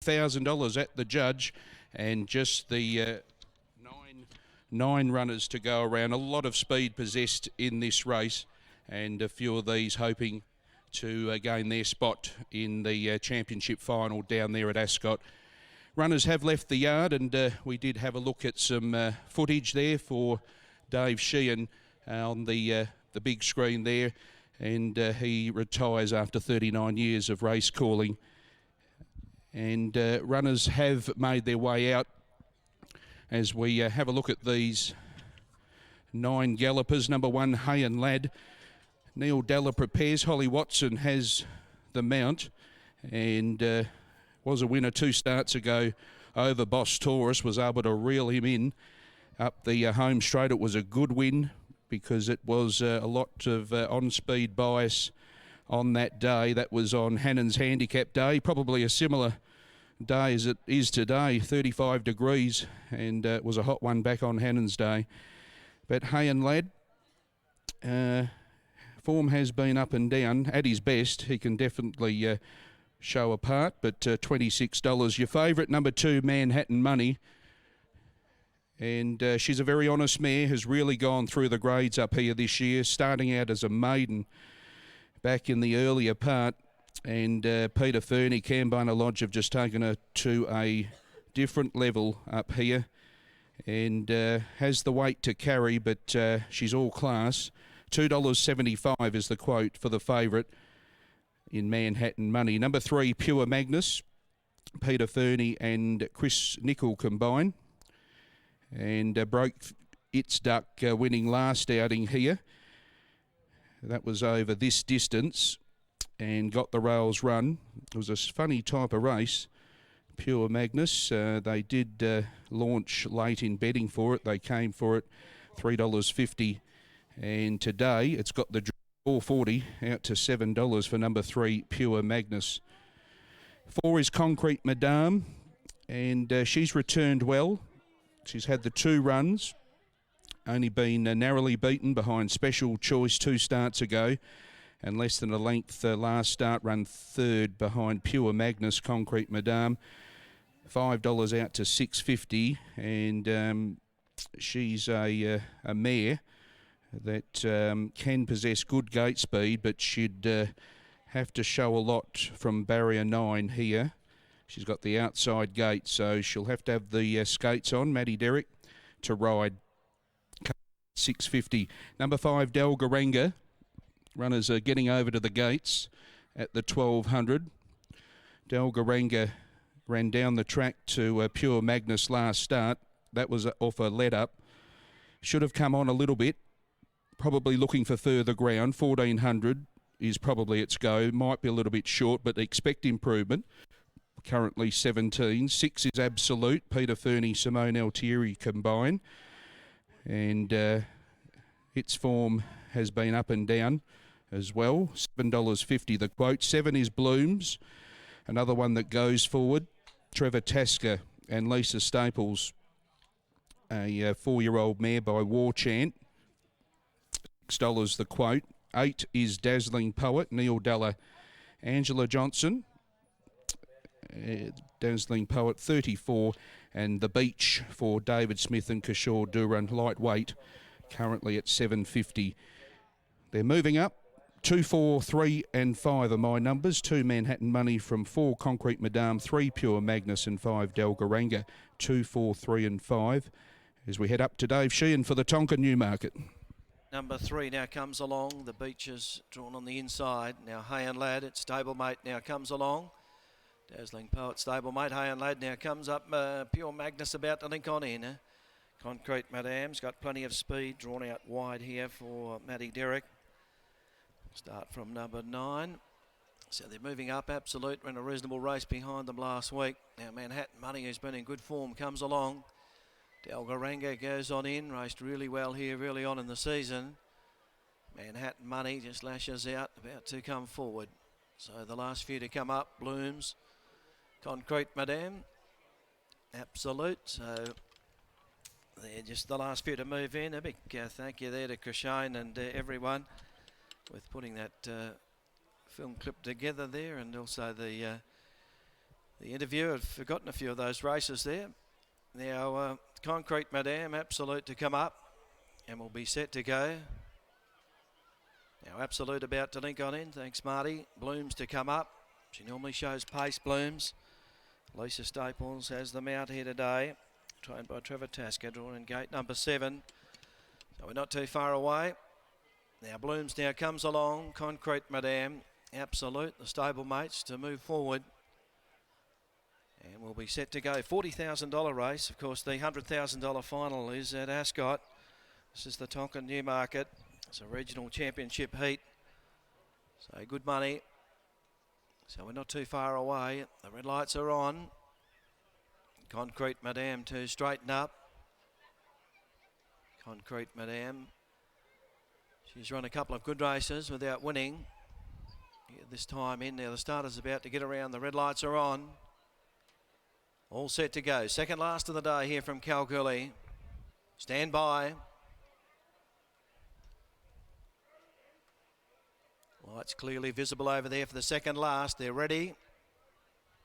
$1,000 at the judge, and just the nine runners to go around. A lot of speed possessed in this race, and a few of these hoping to gain their spot in the championship final down there at Ascot. Runners have left the yard, and we did have a look at some footage there for Dave Sheehan on the big screen there, and he retires after 39 years of race calling. And runners have made their way out as we have a look at these 9 gallopers. Number 1, Hay and Lad. Neil Della prepares. Holly Watson has the mount, and was a winner 2 starts ago over Boss Taurus. Was able to reel him in up the home straight. It was a good win because it was a lot of on-speed bias on that day. That was on Hannon's handicap day, probably a similar day as it is today, 35 degrees, and it was a hot one back on Hannon's day. But Hay and Lad, form has been up and down. At his best, he can definitely show a part, but $26. Your favourite, number 2, Manhattan Money, and she's a very honest mare, has really gone through the grades up here this year, starting out as a maiden back in the earlier part. And Peter Fernie, Cambona Lodge have just taken her to a different level up here, and has the weight to carry, but she's all class. $2.75 is the quote for the favourite in Manhattan Money. Number 3, Pure Magnus, Peter Fernie and Chris Nicol combine, and broke its duck winning last outing here. That was over this distance and got the rails run. It was a funny type of race. Pure Magnus, they did launch late in betting for it. They came for it $3.50, and today it's got the $4.40 out to $7 for number 3, Pure Magnus. 4 is Concrete Madame, and she's returned well. She's had the 2 runs, only been narrowly beaten behind Special Choice 2 starts ago, and less than a length last start, run 3rd behind Pure Magnus. Concrete Madame, $5 out to $6.50, and she's a mare that can possess good gate speed, but she'd have to show a lot from barrier 9 here. She's got the outside gate, so she'll have to have the skates on, Maddie Derrick, to ride. $6.50. Number 5, Dalgaranga. Runners are getting over to the gates at the 1200. Dalgaranga ran down the track to Pure Magnus last start. That was off a let up. Should have come on a little bit. Probably looking for further ground. 1400 is probably its go. Might be a little bit short, but expect improvement. Currently 17. 6 is Absolute. Peter Fernie, Simone Altieri combine. And its form has been up and down as well. $7.50 the quote. 7 is Blooms, another one that goes forward. Trevor Tasker and Lisa Staples, a 4-year-old mare by War Chant. $6 the quote. 8 is Dazzling Poet, Neil Della, Angela Johnson. Dazzling Poet, 34, and The Beach for David Smith and Kishore Duran, lightweight, currently at $7.50. They're moving up. 2, 4, 3 and 5 are my numbers. 2 Manhattan Money from 4 Concrete Madame, 3 Pure Magnus and 5 Dalgaranga. 2, 4, 3 and 5 as we head up to Dave Sheehan for the Tonkin Newmarket. Number 3 now comes along. The Beach is drawn on the inside. Now Hay and Lad, its stablemate, now comes along. Dazzling Poet, stablemate. Hay and Lad now comes up. Pure Magnus about to link on in. Concrete Madame's got plenty of speed, drawn out wide here for Maddie Derrick. Start from number 9. So they're moving up. Absolute ran a reasonable race behind them last week. Now Manhattan Money, who's been in good form, comes along. Dalgaranga goes on in, raced really well here early on in the season. Manhattan Money just lashes out, about to come forward. So the last few to come up, Blooms, Concrete Madame, Absolute. So they're just the last few to move in. A big thank you there to Krishane and everyone with putting that film clip together there, and also the the interview. I'd forgotten a few of those races there. Now, Concrete Madame, Absolute to come up, and we'll be set to go. Now, Absolute about to link on in. Thanks, Marty. Blooms to come up. She normally shows pace, Blooms. Lisa Staples has them out here today. Trained by Trevor Tasker, drawn in gate number 7. So we're not too far away. Now, Blooms now comes along. Concrete Madame, Absolute, the stablemates to move forward. And we'll be set to go. $40,000 race. Of course, the $100,000 final is at Ascot. This is the Tonkin Newmarket. It's a regional championship heat. So good money. So we're not too far away. The red lights are on. Concrete Madame to straighten up. Concrete Madame. She's run a couple of good races without winning. This time in now, the starter's about to get around. The red lights are on. All set to go. Second last of the day here from Kalgoorlie. Stand by. Lights clearly visible over there for the second last. They're ready.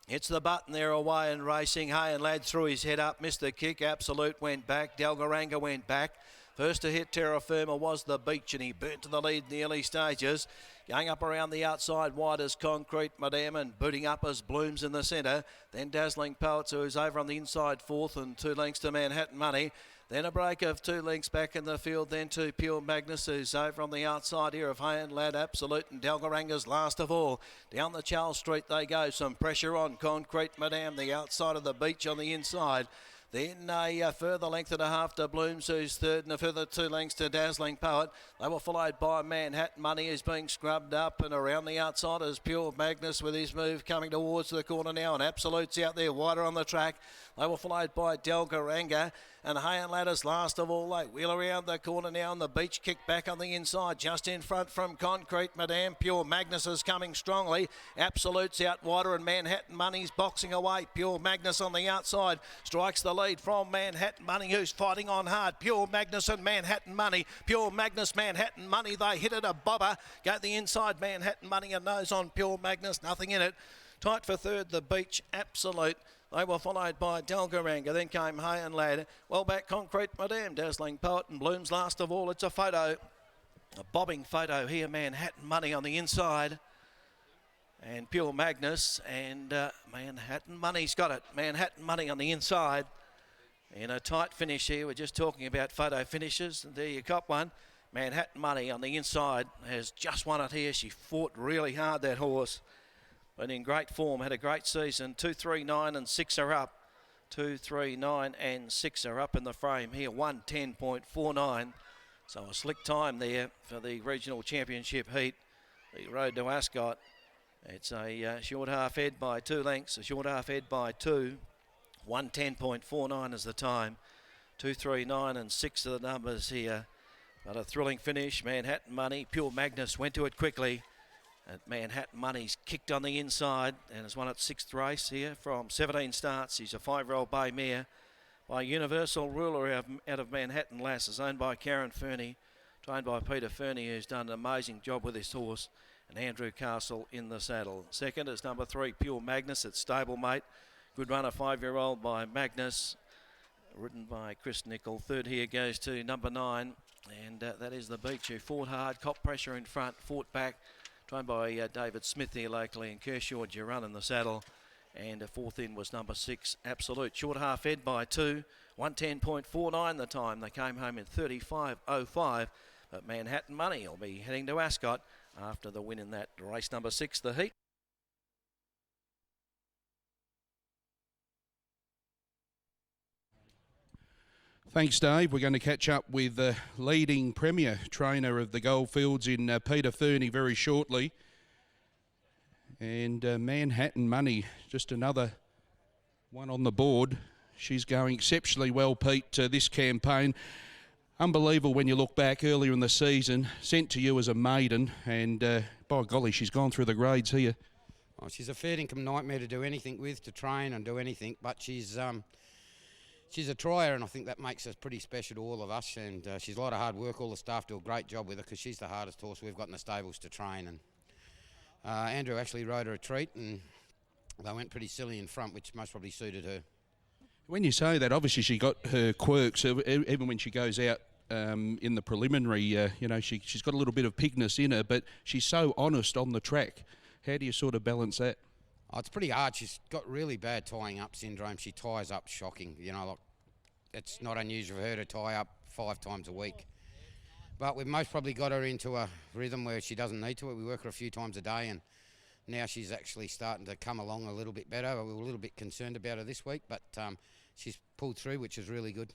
Hits the button, they're away and racing. Hay and Lad threw his head up, missed the kick. Absolute went back. Dalgaranga went back. First to hit Terra Firma was the Beach, and he burnt to the lead in the early stages. Going up around the outside wide as Concrete Madame, and booting up as Blooms in the centre. Then Dazzling Poets, who is over on the inside fourth, and 2 lengths to Manhattan Money. Then a break of 2 lengths back in the field, then to Pure Magnus, who's over on the outside here of Hay and Lad, Absolute, and Dalgaranga's last of all. Down the Charles Street they go, some pressure on Concrete Madame, the outside of the Beach on the inside. Then a further length and a half to Blooms, who's third, and a further 2 lengths to Dazzling Poet. They were followed by Manhattan Money, who's being scrubbed up, and around the outside is Pure Magnus with his move coming towards the corner now, and Absolute's out there wider on the track. They were followed by Dalgaranga, and Hay and Ladder's last of all. They wheel around the corner now, and the Beach kick back on the inside, just in front from Concrete Madame. Pure Magnus is coming strongly. Absolute's out wider, and Manhattan Money's boxing away. Pure Magnus on the outside strikes the lead from Manhattan Money, who's fighting on hard. Pure Magnus and Manhattan Money. Pure Magnus, Manhattan Money. They hit it a bobber. Go the inside, Manhattan Money, a nose on Pure Magnus. Nothing in it. Tight for third, the Beach, Absolute. They were followed by Dalgaranga, then came Hay and Lad. Well back, Concrete Madame, Dazzling Poet, and Blooms last of all. It's a photo, a bobbing photo here. Manhattan Money on the inside, and Pure Magnus, and Manhattan Money's got it. Manhattan Money on the inside. In a tight finish here, we're just talking about photo finishes, and there you got one. Manhattan Money on the inside has just won it here. She fought really hard, that horse. But in great form, had a great season. 2, 3, 9 and 6 are up. 2, 3, 9 and 6 are up in the frame here. 1:10.49. So a slick time there for the regional championship heat. The road to Ascot. It's a short half head by 2 lengths. A short half head by 2. 1:10.49 is the time. 2, 3, 9 and 6 are the numbers here. But a thrilling finish. Manhattan Money. Pure Magnus went to it quickly. And Manhattan Money's kicked on the inside and has won its 6th race here from 17 starts. He's a 5-year-old bay mare by Universal Ruler out of Manhattan Lasses, owned by Karen Fernie, trained by Peter Fernie, who's done an amazing job with this horse, and Andrew Castle in the saddle. Second is number 3, Pure Magnus, it's stablemate. Good runner, 5-year-old by Magnus, ridden by Chris Nicol. Third here goes to number 9, and that is the Beach, who fought hard, cop pressure in front, fought back. Trained by David Smith here locally, and Kershaw Duran in the saddle. And fourth in was number 6, Absolute. Short half head by 2, 1:10.49 the time. They came home in 35.05. But Manhattan Money will be heading to Ascot after the win in that race number 6, the heat. Thanks, Dave. We're going to catch up with the leading premier trainer of the Goldfields in Peter Fernie very shortly. And Manhattan Money, just another one on the board. She's going exceptionally well, Pete, this campaign. Unbelievable when you look back earlier in the season, sent to you as a maiden, and by golly, she's gone through the grades here. Oh, she's a fair income nightmare to do anything with, to train and do anything, but she's a trier, and I think that makes her pretty special to all of us. And she's a lot of hard work. All the staff do a great job with her because she's the hardest horse we've got in the stables to train. And Andrew actually rode her a treat, and they went pretty silly in front, which most probably suited her. When you say that, obviously she got her quirks, even when she goes out in the preliminary, she's got a little bit of pigness in her, but she's so honest on the track. How do you sort of balance that? Oh, it's pretty hard. She's got really bad tying up syndrome. She ties up shocking. It's not unusual for her to tie up 5 times a week. But we've most probably got her into a rhythm where she doesn't need to. We work her a few times a day, and now she's actually starting to come along a little bit better. We were a little bit concerned about her this week, but she's pulled through, which is really good.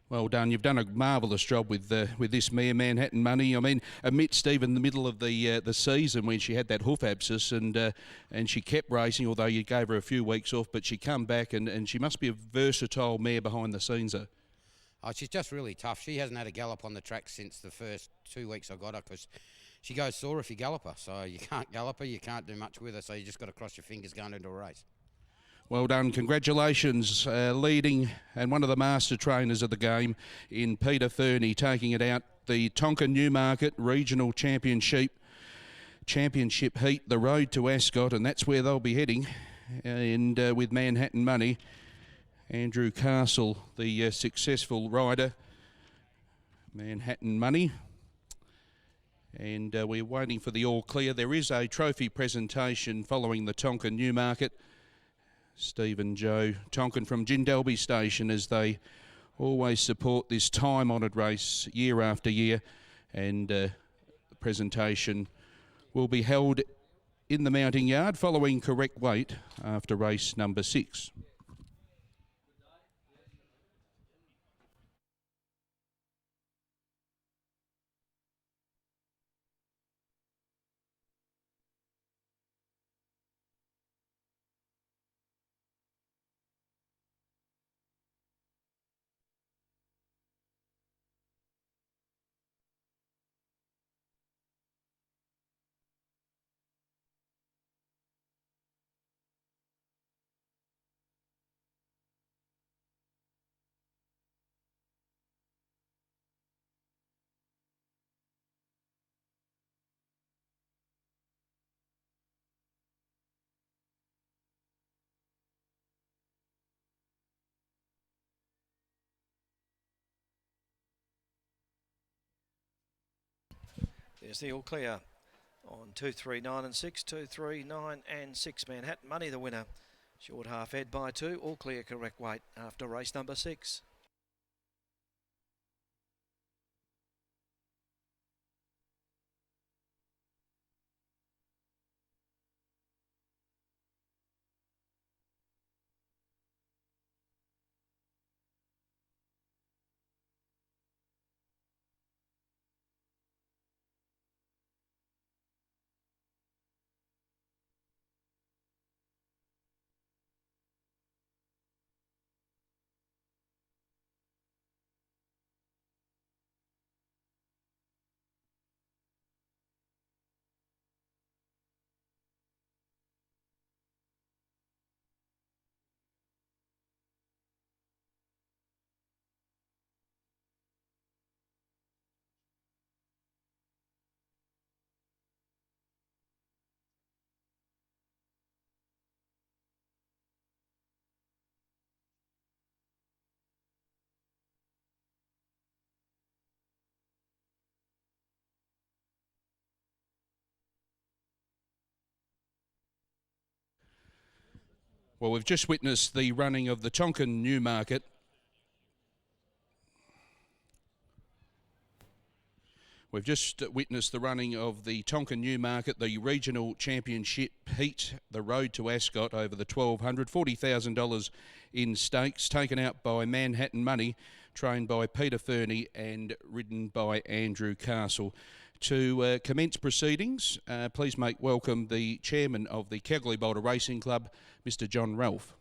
Well done. You've done a marvellous job with this mare, Manhattan Money. I mean, amidst even the middle of the season when she had that hoof abscess and she kept racing, although you gave her a few weeks off, but she come back and she must be a versatile mare behind the scenes. Oh, she's just really tough. She hasn't had a gallop on the track since the first 2 weeks I got her, because she goes sore if you gallop her. So you can't gallop her, you can't do much with her, so you just got to cross your fingers going into a race. Well done. Congratulations, leading and one of the master trainers of the game in Peter Fernie, taking it out the Tonkin Newmarket Regional Championship heat, the road to Ascot, and that's where they'll be heading. And with Manhattan Money, Andrew Castle, the successful rider, Manhattan Money. And we're waiting for the all clear. There is a trophy presentation following the Tonkin Newmarket. Steve and Joe Tonkin from Jindelby Station, as they always support this time-honoured race year after year, and the presentation will be held in the mounting yard following correct weight after race number 6. There's the all clear on 2, 3, 9 and 6. 2, 3, 9 and 6. Manhattan Money the winner. Short half head by 2. All clear correct weight after race number 6. Well, we've just witnessed the running of the Tonkin Newmarket. We've just witnessed the running of the Tonkin Newmarket, the regional championship heat, the road to Ascot over the 1,200, $40,000 in stakes, taken out by Manhattan Money, trained by Peter Fernie and ridden by Andrew Castle. To commence proceedings, please make welcome the chairman of the Calgary Boulder Racing Club, Mr. John Ralph.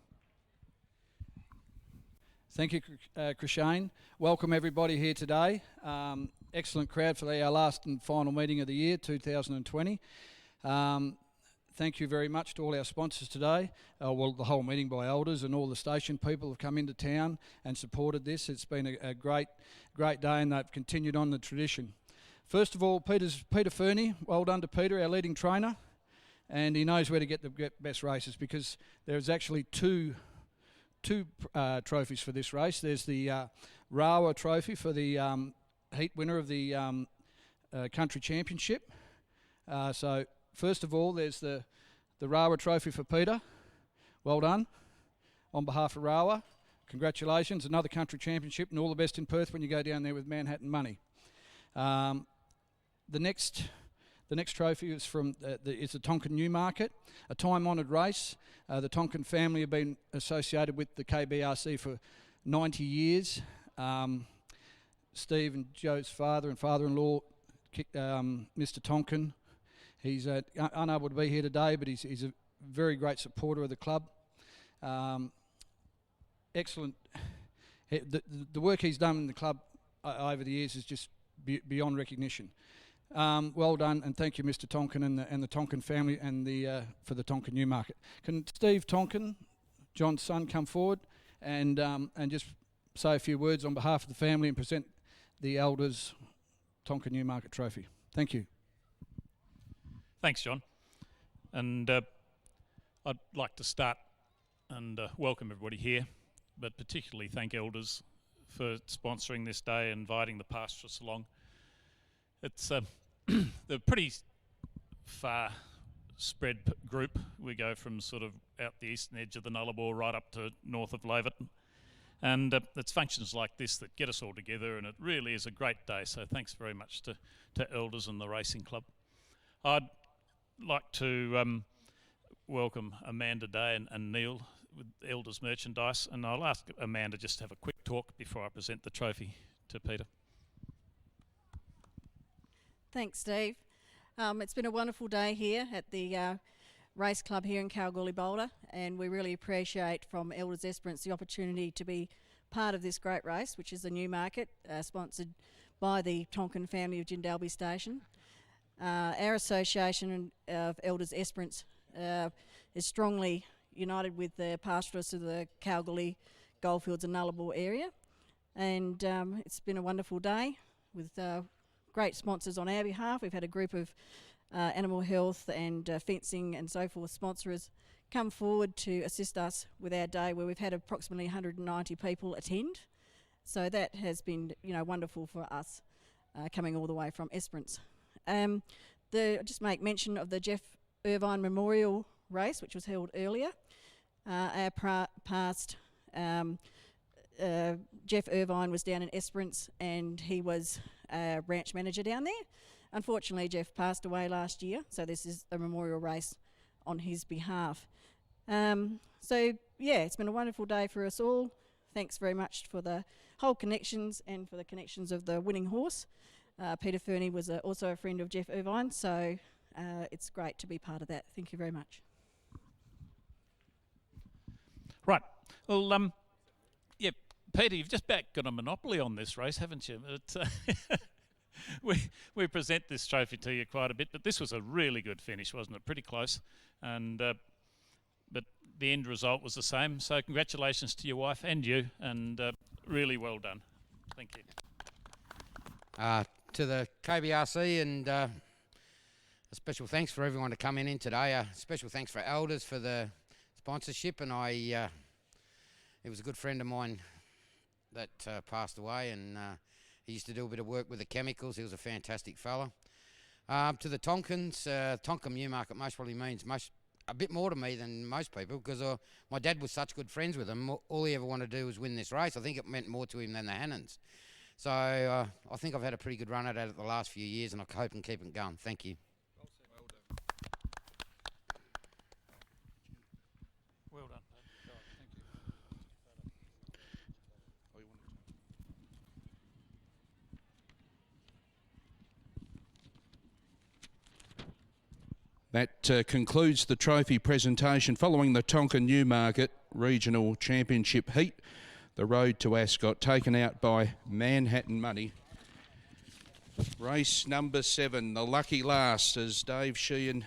Thank you, Krishane. Welcome everybody here today. Excellent crowd for our last and final meeting of the year, 2020. Thank you very much to all our sponsors today. Well, the whole meeting by elders and all the station people have come into town and supported this. It's been a great day, and they've continued on the tradition. First of all, Peter Fernie, well done to Peter, our leading trainer. and he knows where to get the best races, because there's actually two trophies for this race. There's the Rawa Trophy for the heat winner of the Country Championship. So first of all, there's the Rawa Trophy for Peter. Well done. On behalf of Rawa, congratulations, another Country Championship, and all the best in Perth when you go down there with Manhattan Money. The next trophy is from it's the Tonkin Newmarket, a time-honoured race. The Tonkin family have been associated with the KBRC for 90 years. Steve and Joe's father and father-in-law, Mr. Tonkin, he's unable to be here today, but he's a very great supporter of the club. Excellent. The work he's done in the club over the years is just beyond recognition. Well done, and thank you, Mr. Tonkin and the Tonkin family and for the Tonkin Newmarket. Can Steve Tonkin, John's son, come forward and just say a few words on behalf of the family and present the Elders Tonkin Newmarket Trophy? Thank you. Thanks, John. And I'd like to start and welcome everybody here, but particularly thank Elders for sponsoring this day and inviting the pastoralists along. It's the pretty far spread group. We go from sort of out the eastern edge of the Nullarbor right up to north of Laverton. And it's functions like this that get us all together, and it really is a great day. So thanks very much to Elders and the Racing Club. I'd like to welcome Amanda Day and Neil with Elders Merchandise, and I'll ask Amanda just to have a quick talk before I present the trophy to Peter. Thanks, Steve. It's been a wonderful day here at the Race Club here in Kalgoorlie Boulder, and we really appreciate from Elders Esperance the opportunity to be part of this great race, which is the Newmarket, sponsored by the Tonkin family of Jindalee Station. Our association of Elders Esperance is strongly united with the pastoralists of the Kalgoorlie, Goldfields and Nullarbor area, and it's been a wonderful day with great sponsors on our behalf. We've had a group of animal health and fencing and so forth sponsors come forward to assist us with our day, where we've had approximately 190 people attend. So that has been, wonderful for us, coming all the way from Esperance. I'll just make mention of the Jeff Irvine Memorial Race, which was held earlier. Our past Jeff Irvine was down in Esperance, and he was a ranch manager down there. Unfortunately, Jeff passed away last year, so this is a memorial race on his behalf. It's been a wonderful day for us all. Thanks very much for the whole connections and for the connections of the winning horse. Peter Fernie was also a friend of Jeff Irvine, so it's great to be part of that. Thank you very much. Right. Well, Peter, you've just got a monopoly on this race, haven't you? We present this trophy to you quite a bit, but this was a really good finish, wasn't it? Pretty close, and but the end result was the same. So congratulations to your wife and you, and really well done. Thank you. To the KBRC, and a special thanks for everyone to coming in today. A special thanks for Elders for the sponsorship, and it was a good friend of mine that passed away, and he used to do a bit of work with the chemicals. He was a fantastic fella. To the Tonkins, Tonkin Newmarket most probably means a bit more to me than most people, because my dad was such good friends with him. All he ever wanted to do was win this race. I think it meant more to him than the Hannons. So I think I've had a pretty good run at it the last few years, and I hope and keep it going. Thank you. Well done. That concludes the trophy presentation. Following the Tonkin Newmarket Regional Championship heat, the road to Ascot taken out by Manhattan Money. Race number 7, the lucky last, as Dave Sheehan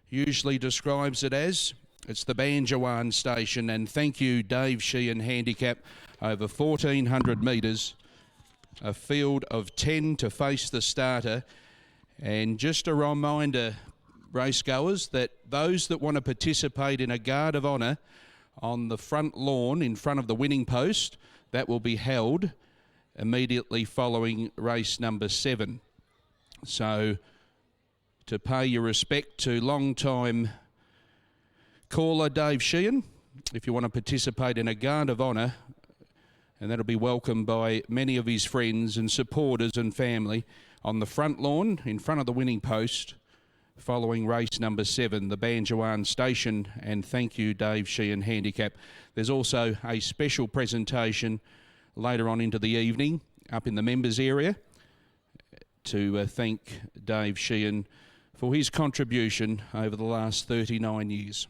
usually describes it as. It's the Banjawan station, and thank you, Dave Sheehan Handicap, over 1,400 metres. A field of 10 to face the starter. And just a reminder, racegoers, that those that want to participate in a guard of honour on the front lawn in front of the winning post, that will be held immediately following race number 7. So to pay your respect to long-time caller Dave Sheehan, if you want to participate in a guard of honour, and that'll be welcomed by many of his friends and supporters and family on the front lawn in front of the winning post following race number 7, the Banjoan Station, and thank you Dave Sheehan Handicap. There's also a special presentation later on into the evening up in the members area to thank Dave Sheehan for his contribution over the last 39 years.